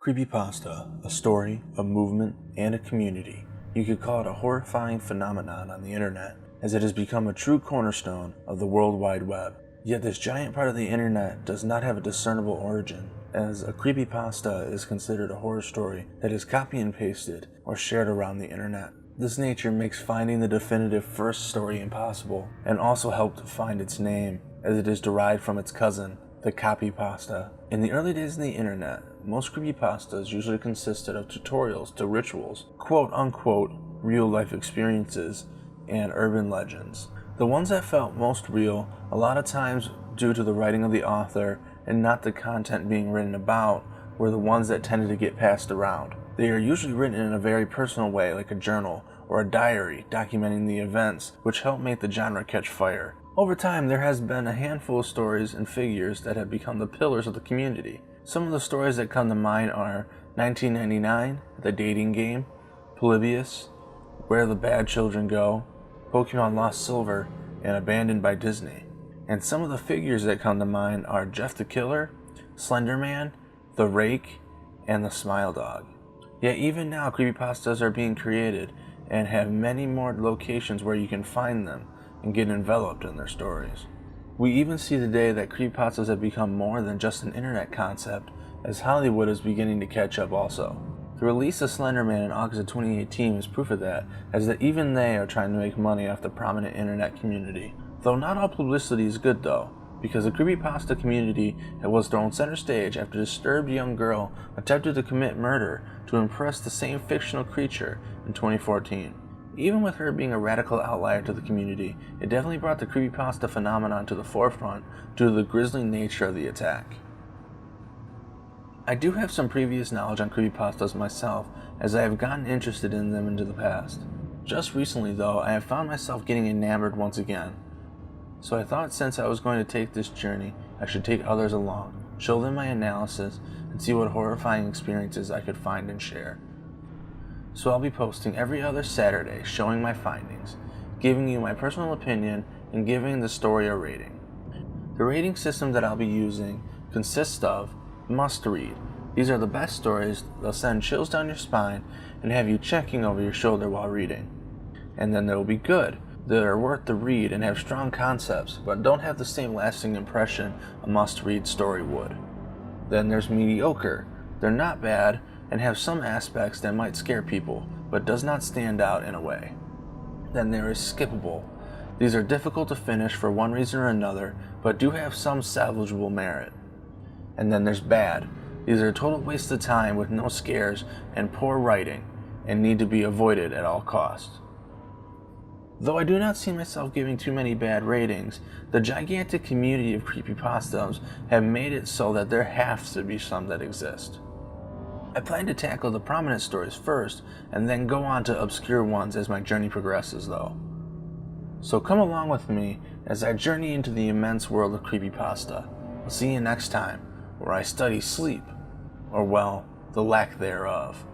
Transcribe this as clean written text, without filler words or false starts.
Creepypasta, a story, a movement, and a community. You could call it a horrifying phenomenon on the internet, as it has become a true cornerstone of the World Wide Web. Yet this giant part of the internet does not have a discernible origin, as a creepypasta is considered a horror story that is copy and pasted or shared around the internet. This nature makes finding the definitive first story impossible, and also helped find its name, as it is derived from its cousin, the copypasta. In the early days of the internet, most creepypastas usually consisted of tutorials to rituals, quote-unquote real-life experiences, and urban legends. The ones that felt most real, a lot of times due to the writing of the author and not the content being written about, were the ones that tended to get passed around. They are usually written in a very personal way, like a journal or a diary documenting the events, which help make the genre catch fire. Over time, there has been a handful of stories and figures that have become the pillars of the community. Some of the stories that come to mind are 1999, The Dating Game, Polybius, Where the Bad Children Go, Pokemon Lost Silver, and Abandoned by Disney. And some of the figures that come to mind are Jeff the Killer, Slender Man, The Rake, and the Smile Dog. Yet even now, creepypastas are being created and have many more locations where you can find them and get enveloped in their stories. We even see today that creepypastas have become more than just an internet concept, as Hollywood is beginning to catch up also. The release of Slender Man in August of 2018 is proof of that, as that even they are trying to make money off the prominent internet community. Though not all publicity is good though, because the creepypasta community was thrown center stage after a disturbed young girl attempted to commit murder to impress the same fictional creature in 2014. Even with her being a radical outlier to the community, it definitely brought the creepypasta phenomenon to the forefront due to the grisly nature of the attack. I do have some previous knowledge on creepypastas myself, as I have gotten interested in them into the past. Just recently though, I have found myself getting enamored once again. So I thought since I was going to take this journey, I should take others along, show them my analysis, and see what horrifying experiences I could find and share. So I'll be posting every other Saturday showing my findings, giving you my personal opinion, and giving the story a rating. The rating system that I'll be using consists of must read. These are the best stories. They'll send chills down your spine and have you checking over your shoulder while reading. And then there will be good, that are worth the read and have strong concepts, but don't have the same lasting impression a must-read story would. Then there's mediocre. They're not bad and have some aspects that might scare people, but does not stand out in a way. Then there is skippable. These are difficult to finish for one reason or another, but do have some salvageable merit. And then there's bad. These are a total waste of time with no scares and poor writing, and need to be avoided at all costs. Though I do not see myself giving too many bad ratings, the gigantic community of creepypastas have made it so that there has to be some that exist. I plan to tackle the prominent stories first, and then go on to obscure ones as my journey progresses though. So come along with me as I journey into the immense world of creepypasta. I'll see you next time, where I study sleep, or well, the lack thereof.